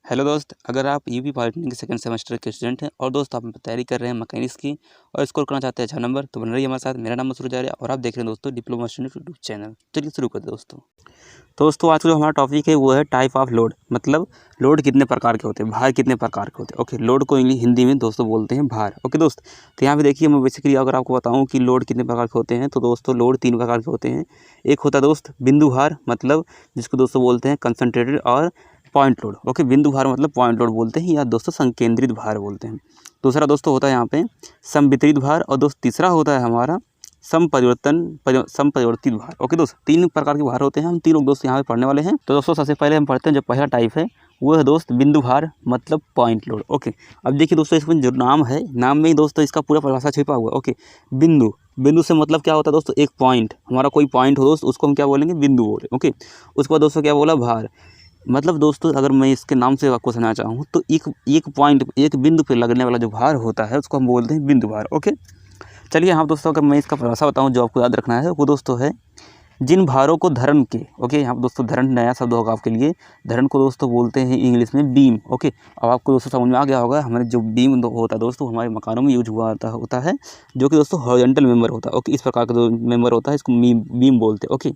Hello दोस्त, अगर आप यूपी पॉलिटेक्निक के सेकंड सेमेस्टर के स्टूडेंट हैं और दोस्त आप तैयारी कर रहे हैं मैकेनिक्स की और स्कोर करना चाहते हैं अच्छा नंबर, तो बन रही है हमारे साथ। मेरा नाम मसूर जारिया और आप देख रहे हैं दोस्तों डिप्लोमा स्टूडेंट यूट्यूब चैनल। चलिए शुरू करते हैं दोस्तों आज का जो हमारा टॉपिक है वो है टाइप ऑफ लोड, मतलब लोड कितने प्रकार के होते हैं, भार कितने प्रकार के होते हैं। ओके, लोड को इंग्लिश हिंदी में दोस्तों बोलते हैं भार। ओके दोस्त, तो यहाँ पे देखिए मैं बेसिकली अगर आपको बताऊँ कि लोड कितने प्रकार के होते हैं तो दोस्तों लोड 3 प्रकार के होते हैं। एक होता है दोस्त बिंदु भार, मतलब जिसको दोस्तों बोलते हैं कंसंट्रेटेड और पॉइंट लोड। ओके, बिंदु भार मतलब पॉइंट लोड बोलते हैं या दोस्तों संकेंद्रित भार बोलते हैं। दूसरा दोस्तों होता है यहाँ पे समवितरित भार और दोस्त तीसरा होता है हमारा समपरिवर्तित भार। ओके दोस्त, 3 प्रकार के भार होते हैं। हम 3 लोग दोस्त यहाँ पे पढ़ने वाले हैं। तो दोस्तों सबसे पहले हम पढ़ते हैं जो पहला टाइप है वो है दोस्त बिंदु भार मतलब पॉइंट लोड। ओके, अब देखिए दोस्तों इसमें जो नाम है, नाम में ही दोस्तों इसका पूरा परिभाषा छिपा हुआ है। ओके, बिंदु से मतलब क्या होता है दोस्तों, एक पॉइंट, हमारा कोई पॉइंट हो दोस्त उसको हम क्या बोलेंगे, बिंदु बोले। ओके, उसके बाद दोस्तों क्या बोला, भार मतलब दोस्तों अगर मैं इसके नाम से आपको समझाना चाहूँ तो एक पॉइंट, एक बिंदु पे लगने वाला जो भार होता है उसको हम बोलते हैं बिंदु भार। ओके, चलिए हाँ दोस्तों अगर मैं इसका परिभाषा बताऊँ जो आपको याद रखना है वो दोस्तों है जिन भारों को धरण के, ओके यहाँ पर दोस्तों धरण नया शब्द होगा आपके लिए। धरण को दोस्तों बोलते हैं इंग्लिश में बीम। ओके, अब आपको दोस्तों समझ में आ गया होगा हमारे जो बीम होता है दोस्तों हमारे मकानों में यूज हुआ होता है, जो कि दोस्तों हॉरिजॉन्टल मेंबर होता है। ओके, इस प्रकार का जो मेंबर होता है इसको बीम बोलते हैं। ओके,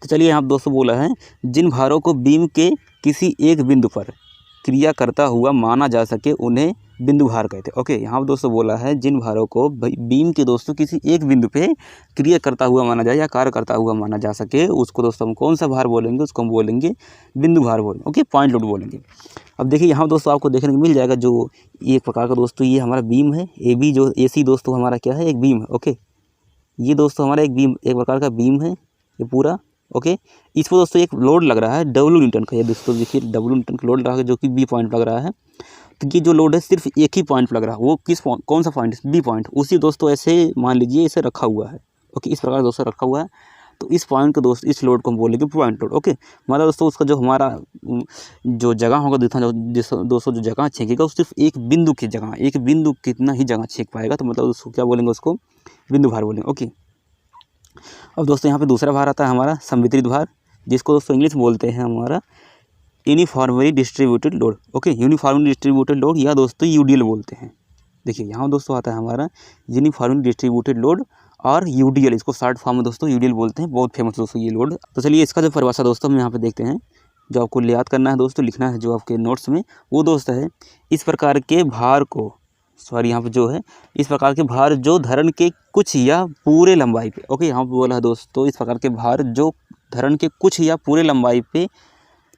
तो चलिए यहाँ दोस्तों बोला है जिन भारों को बीम के किसी एक बिंदु पर क्रिया करता हुआ माना जा सके उन्हें बिंदु भार कहते हैं। ओके, यहाँ पर दोस्तों बोला है जिन भारों को बीम के दोस्तों किसी एक बिंदु पे क्रिया करता हुआ माना जाए या कार्य करता हुआ माना जा सके उसको दोस्तों हम कौन सा भार बोलेंगे, उसको हम बोलेंगे बिंदु भार बोलेंगे। ओके, पॉइंट लोड बोलेंगे। अब देखिए यहाँ दोस्तों आपको देखने को मिल जाएगा जो एक प्रकार का दोस्तों ये हमारा बीम है, ए बी जो AC दोस्तों हमारा क्या है, एक बीम है। ओके, ये दोस्तों हमारा एक प्रकार का बीम है ये पूरा। ओके, इस पर दोस्तों एक लोड लग रहा है W न्यूटन का। ये दोस्तों देखिए W न्यूटन का लोड लगा है जो कि B पॉइंट लग रहा है। तो ये जो लोड है सिर्फ एक ही पॉइंट लग रहा है, वो कौन सा पॉइंट, B पॉइंट। उसी दोस्तों ऐसे मान लीजिए इसे रखा हुआ है। ओके, इस प्रकार दोस्तों रखा हुआ है। तो इस पॉइंट को दोस्त इस लोड को हम बोलेंगे पॉइंट लोड। ओके, मतलब दोस्तों उसका जो हमारा जो जगह होगा दोस्तों जो जगह छेकेगा वो सिर्फ एक बिंदु की जगह, एक बिंदु कितना ही जगह छेक पाएगा, तो मतलब उसको क्या बोलेंगे, उसको बिंदु भार बोलेंगे। ओके, अब दोस्तों यहाँ पे दूसरा भार आता है हमारा संवितरित भार, जिसको दोस्तों इंग्लिश बोलते हैं हमारा uniformly distributed load. Okay, uniformly distributed load या दोस्तों UDL बोलते हैं। देखिए यहाँ दोस्तों आता है हमारा यूनिफॉर्मली डिस्ट्रीब्यूटेड लोड और UDL, इसको शॉर्ट फॉर्म में दोस्तों UDL बोलते हैं। बहुत फेमस दोस्तों ये लोड। तो चलिए इसका जो परिभाषा दोस्तों हम यहाँ पे देखते हैं, जो आपको याद करना है दोस्तों, लिखना है जो आपके नोट्स में, वो दोस्त है इस प्रकार के भार को, सॉरी यहाँ पे जो है इस प्रकार के भार जो धरण के कुछ या पूरे लंबाई पे। ओके, यहाँ पे बोला है दोस्तों इस प्रकार के भार जो धरण के कुछ या पूरे लंबाई पे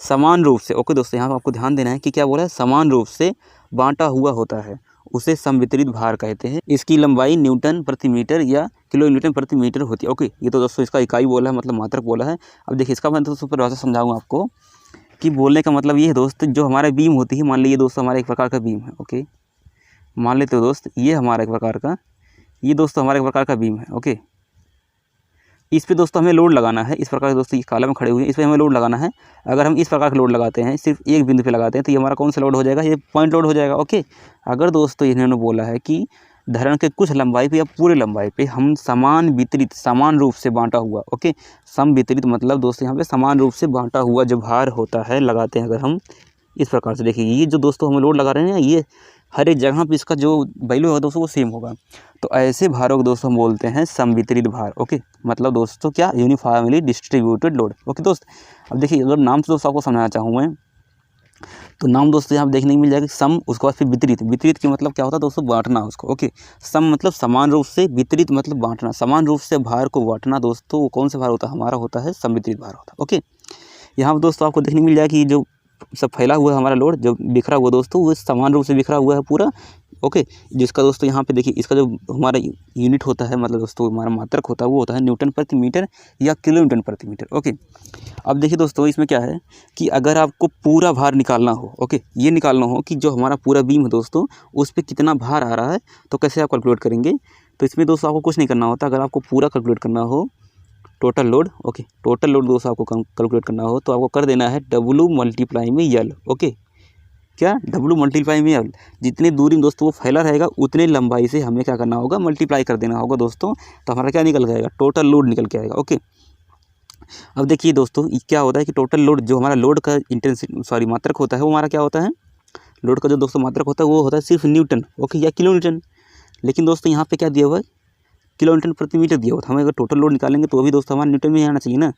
समान रूप से, ओके दोस्तों यहाँ पे आपको ध्यान देना है कि क्या बोला है, समान रूप से बांटा हुआ होता है, उसे समवितरित भार कहते हैं। इसकी लंबाई न्यूटन प्रति मीटर या किलो न्यूटन प्रति मीटर होती है। ओके, ये तो दोस्तों इसका इकाई बोला है, मतलब मात्रक बोला है। अब देखिए इसका मैं दोस्तों परिभाषा समझाऊंगा आपको कि बोलने का मतलब ये है दोस्त, जो हमारा बीम होती है, मान लीजिए दोस्तों हमारा एक प्रकार का बीम है। ओके, मान लेते हो दोस्त ये हमारा एक प्रकार का, ये दोस्तों हमारा एक प्रकार का बीम है। ओके, इस पे दोस्तों हमें लोड लगाना है। इस प्रकार दोस्तों ये कॉलम में खड़े हुए हैं, इस पे हमें लोड लगाना है। अगर हम इस प्रकार का लोड लगाते हैं, सिर्फ एक बिंदु पे लगाते हैं, तो ये हमारा कौन सा लोड हो जाएगा, ये पॉइंट लोड हो जाएगा। ओके, अगर दोस्तों इन्होंने बोला है कि धरण के कुछ लंबाई पे या पूरे लंबाई पे हम समान रूप से बांटा हुआ, ओके, समवितरित मतलब दोस्तों यहाँ पे समान रूप से बांटा हुआ जो भार होता है लगाते हैं अगर हम इस प्रकार से, देखिए ये जो दोस्तों हम लोड लगा रहे हैं ना, ये हर एक जगह पे इसका जो वैल्यू होगा दोस्तों वो सेम होगा। तो ऐसे भारों को दोस्तों हम बोलते हैं समवितरित भार। ओके, मतलब दोस्तों क्या, यूनिफॉर्मली डिस्ट्रीब्यूटेड लोड। ओके दोस्त, अब देखिए अगर नाम से दोस्तों आपको समझाना चाहूँ मैं, तो नाम दोस्तों यहाँ देखने को मिल जाएगा सम, उसके बाद फिर वितरित। वितरित की मतलब क्या होता है दोस्तों, बांटना उसको। ओके, सम मतलब समान रूप से, वितरित मतलब बांटना, समान रूप से भार को बांटना दोस्तों, वो कौन सा भार होता है, हमारा होता है समवितरित भार होता है। ओके, यहाँ पर दोस्तों आपको देखने को मिल जाएगा कि जो सब फैला हुआ है हमारा लोड, जो बिखरा हुआ दोस्तों वो समान रूप से बिखरा हुआ है पूरा। ओके, जिसका दोस्तों यहाँ पे देखिए इसका जो हमारा यूनिट होता है, मतलब दोस्तों हमारा मात्रक होता है वो होता है न्यूटन प्रति मीटर या किलो न्यूटन प्रति मीटर। ओके, अब देखिए दोस्तों इसमें क्या है कि अगर आपको पूरा भार निकालना हो, ओके, ये निकालना हो कि जो हमारा पूरा बीम है दोस्तों उस पर कितना भार आ रहा है, तो कैसे आप कैलकुलेट करेंगे। तो इसमें दोस्तों आपको कुछ नहीं करना होता। अगर आपको पूरा कैलकुलेट करना हो total load, okay, total load दोस्तों आपको कैलकुलेट करना हो तो आपको कर देना है W मल्टीप्लाई में L। ओके, क्या W मल्टीप्लाई में L, जितनी दूरी दोस्तों वो फैला रहेगा उतने लंबाई से हमें क्या करना होगा, मल्टीप्लाई कर देना होगा दोस्तों। तो हमारा क्या निकल जाएगा, टोटल लोड निकल के आएगा। ओके, अब देखिए दोस्तों क्या होता है कि टोटल लोड जो हमारा लोड का मात्रक होता है वो हमारा क्या होता है, लोड का जो दोस्तों मात्रक होता है वो होता है सिर्फ न्यूटन, ओके, या किलो न्यूटन। लेकिन दोस्तों यहाँ पे क्या दिया हुआ है, किलो न्यूटन प्रति मीटर दिया हुआ था। हमें अगर टोटल लोड निकालेंगे तो भी दोस्तों हमारा न्यूटन में ही आना चाहिए ना।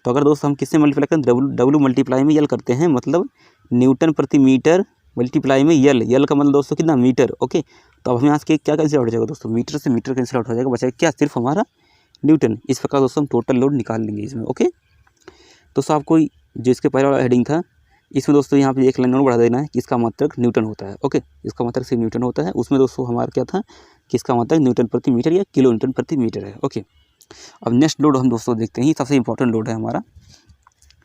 तो अगर दोस्तों हम किससे मल्टीप्लाई करें, डब्लू मल्टीप्लाई में यल करते हैं, मतलब न्यूटन प्रति मीटर मल्टीप्लाई में यल का मतलब दोस्तों कितना, मीटर, ओके। तो अब हमें यहाँ से क्या कैंसिल आउट हो जाएगा दोस्तों, मीटर से मीटर कैंसिल आउट हो जाएगा, बचेगा क्या, सिर्फ हमारा न्यूटन। इस प्रकार दोस्तों हम टोटल लोड निकाल लेंगे इसमें, ओके। दोस्तों आपको जो इसके पहले वाला हेडिंग था इसमें दोस्तों यहाँ पे एक लाइन और बढ़ा देना है कि इसका मात्रक न्यूटन होता है, ओके। इसका मात्रक सिर्फ न्यूटन होता है। उसमें दोस्तों हमारा क्या था कि इसका मात्रक न्यूटन प्रति मीटर या किलो न्यूटन प्रति मीटर है, ओके। अब नेक्स्ट लोड हम दोस्तों देखते हैं, सबसे इंपॉर्टेंट लोड है हमारा।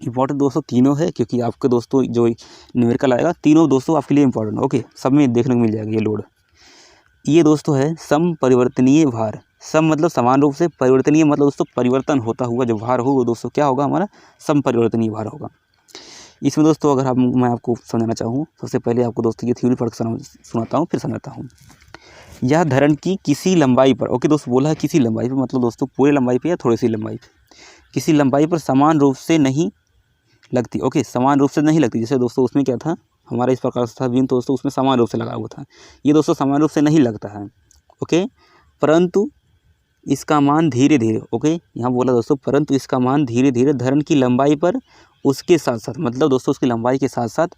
इंपॉर्टेंट दोस्तों तीनों है, क्योंकि आपके दोस्तों जो न्यूमेरिकल आएगा तीनों दोस्तों आपके लिए इंपॉर्टेंट, ओके, सब में देखने को मिल जाएगा ये लोड। ये दोस्तों है सम परिवर्तनीय भार। सम मतलब समान रूप से, परिवर्तनीय मतलब दोस्तों परिवर्तन होता हुआ जो भार हो वो दोस्तों क्या होगा, हमारा सम परिवर्तनीय भार होगा। इसमें दोस्तों अगर मैं आपको समझाना चाहूँ, सबसे पहले आपको दोस्तों ये थ्योरी पढ़ सुनाता हूँ, फिर समझाता हूँ। यह धरण की किसी लंबाई पर, ओके दोस्तों बोला है किसी लंबाई पर, मतलब दोस्तों पूरे लंबाई पर या थोड़ी सी लंबाई पर, किसी लंबाई पर समान रूप से नहीं लगती, ओके, समान रूप से नहीं लगती। जैसे दोस्तों उसमें क्या था, हमारा इस प्रकार से था बीम, तो दोस्तों उसमें समान रूप से लगा हुआ था। ये दोस्तों समान रूप से नहीं लगता है, ओके, परंतु इसका मान धीरे धीरे, ओके, यहाँ बोला दोस्तों परंतु इसका मान धीरे धीरे धरण की लंबाई पर उसके साथ साथ, मतलब दोस्तों उसकी लंबाई के साथ साथ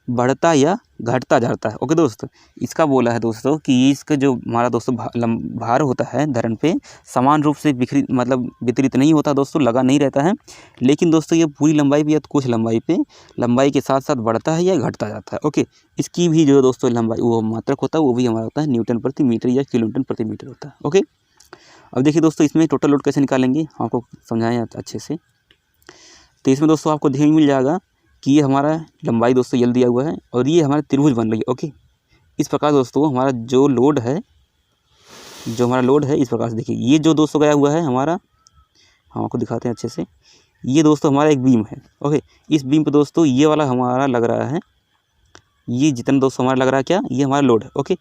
बढ़ता या घटता जाता है, ओके दोस्तों। इसका बोला है दोस्तों कि इसका जो हमारा दोस्तों भार होता है धरण पे समान रूप से वितरित नहीं होता दोस्तों, लगा नहीं रहता है, लेकिन दोस्तों ये पूरी लंबाई पे या कुछ लंबाई पे लंबाई के साथ साथ बढ़ता है या घटता जाता है, ओके। इसकी भी जो दोस्तों लंबाई वो मात्रक होता है वो भी हमारा होता है न्यूटन प्रति मीटर या किलो न्यूटन प्रति मीटर होता है, ओके। अब देखिए दोस्तों इसमें टोटल लोड कैसे निकालेंगे, आपको समझाएं अच्छे से। तो इसमें दोस्तों आपको देखने मिल जाएगा कि ये हमारा लंबाई दोस्तों यल दिया हुआ है और ये हमारे त्रिभुज बन रही है, ओके। इस प्रकार दोस्तों हमारा जो हमारा लोड है इस प्रकार से देखिए, ये जो दोस्तों गया हुआ है हमारा, हम आपको दिखाते हैं अच्छे से। ये दोस्तों हमारा एक बीम है, ओके। इस बीम पे दोस्तों ये वाला हमारा लग रहा है, ये जितना दोस्तों हमारा लग रहा है क्या, ये हमारा लोड है, ओके।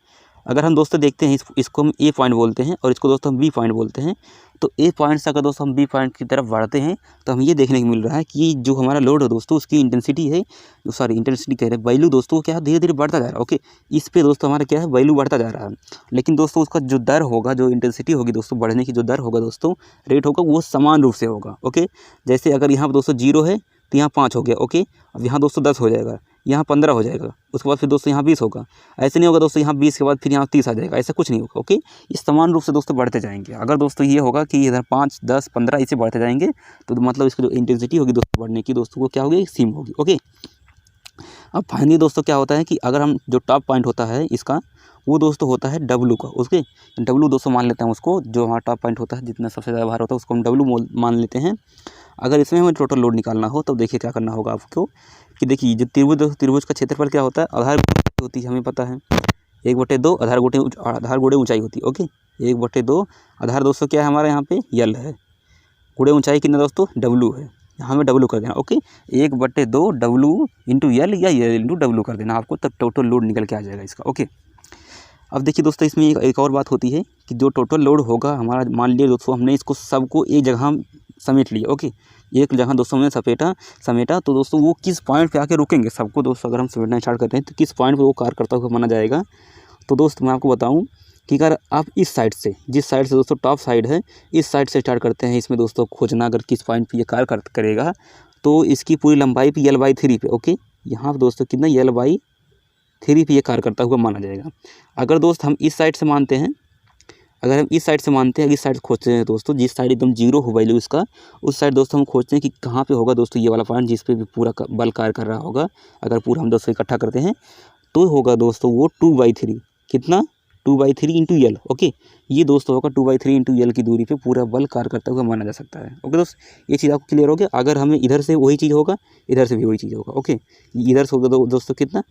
अगर हम दोस्तों देखते हैं इसको हम ए पॉइंट बोलते हैं और इसको दोस्तों हम बी पॉइंट बोलते हैं। तो ए पॉइंट से अगर दोस्तों हम बी पॉइंट की तरफ बढ़ते हैं तो हम ये देखने को मिल रहा है कि जो हमारा लोड है दोस्तों उसकी इंटेंसिटी है, इंटेंसिटी कह रहे हैं, वैल्यू दोस्तों क्या है, धीरे धीरे बढ़ता जा रहा है, ओके। इस पे दोस्तों हमारा क्या है, वैल्यू बढ़ता जा रहा है। लेकिन दोस्तों उसका जो दर होगा, जो इंटेंसिटी होगी दोस्तों बढ़ने की जो दर होगा दोस्तों, रेट होगा, वो समान रूप से होगा, ओके। जैसे अगर यहाँ पर दोस्तों 0 है तो यहाँ 5 हो गया, ओके। अब यहाँ दोस्तों 10 हो जाएगा, यहाँ 15 हो जाएगा, उसके बाद फिर दोस्तों यहाँ 20 होगा। ऐसे नहीं होगा दोस्तों यहाँ 20 के बाद फिर यहाँ 30 आ जाएगा, ऐसा कुछ नहीं होगा, ओके। ये समान रूप से दोस्तों बढ़ते जाएंगे। अगर दोस्तों ये होगा कि इधर 5, 10, 15 ऐसे बढ़ते जाएंगे तो मतलब इसकी जो इंटेंसिटी होगी दोस्तों बढ़ने की दोस्तों को क्या होगी, सीम होगी, ओके। अब फाइनली दोस्तों क्या होता है कि अगर हम जो टॉप पॉइंट होता है इसका वो दोस्तों होता है डब्लू का, उसके डब्लू दोस्तों मान लेते हैं उसको, जो हमारा टॉप पॉइंट होता है जितना सबसे ज़्यादा भार होता है उसको हम डब्लू मान लेते हैं। अगर इसमें हमें टोटल लोड निकालना हो तो देखिए क्या करना होगा आपको कि देखिए जो त्रिभुज का क्षेत्रफल क्या होता है, आधार होती है, हमें पता है 1/2 आधार गुणे ऊंचाई होती है, ओके। 1/2 आधार दोस्तों क्या है हमारे यहाँ पे यल है, गुणे ऊंचाई कितना दोस्तों डब्लू है, यहाँ में डब्लू कर देना, ओके। 1/2 डब्लू इंटू यल या यल इंटू डब्लू कर देना आपको, तब टोटल लोड निकल के आ जाएगा इसका, ओके। अब देखिए दोस्तों इसमें एक और बात होती है कि जो टोटल लोड होगा हमारा, मान लीजिए दोस्तों हमने इसको सबको एक जगह समेट लिया, ओके। एक जगह दोस्तों हमने समेटा तो दोस्तों वो किस पॉइंट पे आके रुकेंगे सबको दोस्तों, अगर हम समेटना स्टार्ट करते हैं तो किस पॉइंट पे वो कार्य करता हुआ माना जाएगा। तो दोस्त मैं आपको बताऊं कि अगर आप इस साइड से, जिस साइड से दोस्तों टॉप साइड है, इस साइड से स्टार्ट करते हैं इसमें दोस्तों खोजना, अगर किस पॉइंट पे ये कार्य करेगा तो इसकी पूरी लंबाई पे L/3 पे, ओके। यहाँ पर दोस्तों कितना L/3 पे ये कार्य करता हुआ माना जाएगा। अगर दोस्त हम इस साइड से मानते हैं, इस साइड से खोजते हैं दोस्तों, जिस साइड एकदम 0 हो वैल्यू इसका, उस साइड दोस्तों हम खोजते हैं कि कहाँ पे होगा दोस्तों ये वाला पॉइंट जिस पे भी पूरा बल कार्य कर रहा होगा। अगर पूरा हम दोस्तों इकट्ठा करते हैं तो होगा दोस्तों वो 2/3, कितना 2/3 इंटू यल, ओके। ये दोस्तों होगा 2/3 इंटू यल की दूरी पे पूरा बल कार्य करता हुआ माना जा सकता है, ओके दोस्त। ये चीज़ आपको क्लियर हो गया। अगर हमें इधर से वही चीज़ होगा, इधर से भी वही चीज़ होगा, ओके। इधर से होगा दोस्तों कितना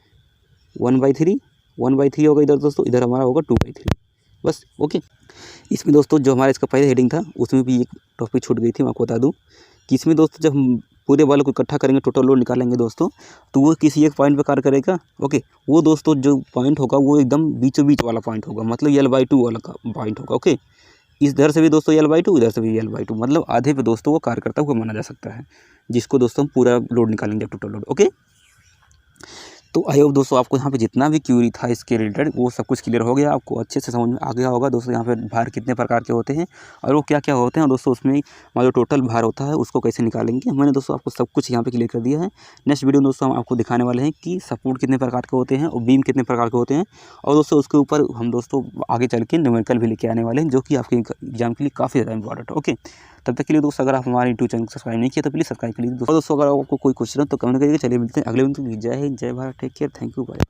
1/3 होगा इधर दोस्तों, इधर हमारा होगा 2/3, बस, ओके। इसमें दोस्तों जो हमारा इसका पहले हेडिंग था उसमें भी एक टॉपिक छूट गई थी, मैं आपको बता दूं कि इसमें दोस्तों जब हम पूरे बल को इकट्ठा करेंगे, टोटल लोड निकालेंगे दोस्तों, तो वो किसी एक पॉइंट पे कार्य करेगा, ओके। वो दोस्तों जो पॉइंट होगा वो एकदम बीचों बीच वाला पॉइंट होगा, मतलब L/2 वाला का पॉइंट होगा, ओके। इधर से भी दोस्तों L/2, इधर से भी L/2, मतलब आधे पे दोस्तों वो कार्य करता हुआ माना जा सकता है, जिसको दोस्तों हम पूरा लोड निकालेंगे, टोटल लोड। ओके, तो आई होप दोस्तों आपको यहाँ पे जितना भी क्यूरी था इसके रिलेटेड वो सब कुछ क्लियर हो गया, आपको अच्छे से समझ में आ गया होगा दोस्तों यहाँ पे भार कितने प्रकार के होते हैं और वो क्या क्या होते हैं दोस्तों। उसमें हमारा जो टोटल भार होता है उसको कैसे निकालेंगे, मैंने दोस्तों आपको सब कुछ यहाँ पे क्लियर कर दिया है। नेक्स्ट वीडियो में दोस्तों हम आपको दिखाने वाले हैं कि सपोर्ट कितने प्रकार के होते हैं और बीम कितने प्रकार के होते हैं, और दोस्तों उसके ऊपर हम दोस्तों आगे चल के न्यूमेरिकल भी लेके आने वाले हैं, जो कि आपके एग्जाम के लिए काफ़ी ज़्यादा इंपॉर्टेंट है। ओके, तब तक के लिए दोस्तों अगर आप हमारे यूट्यूब चैनल को सब्सक्राइब नहीं किया तो प्लीज़ सब्सक्राइब कर लीजिए दोस्तों। अगर आपको कोई क्वेश्चन हो तो कमेंट करिए। चलिए मिलते हैं अगले वीडियो में। जय हिंद, जय Bharat, take care, thank you, bye.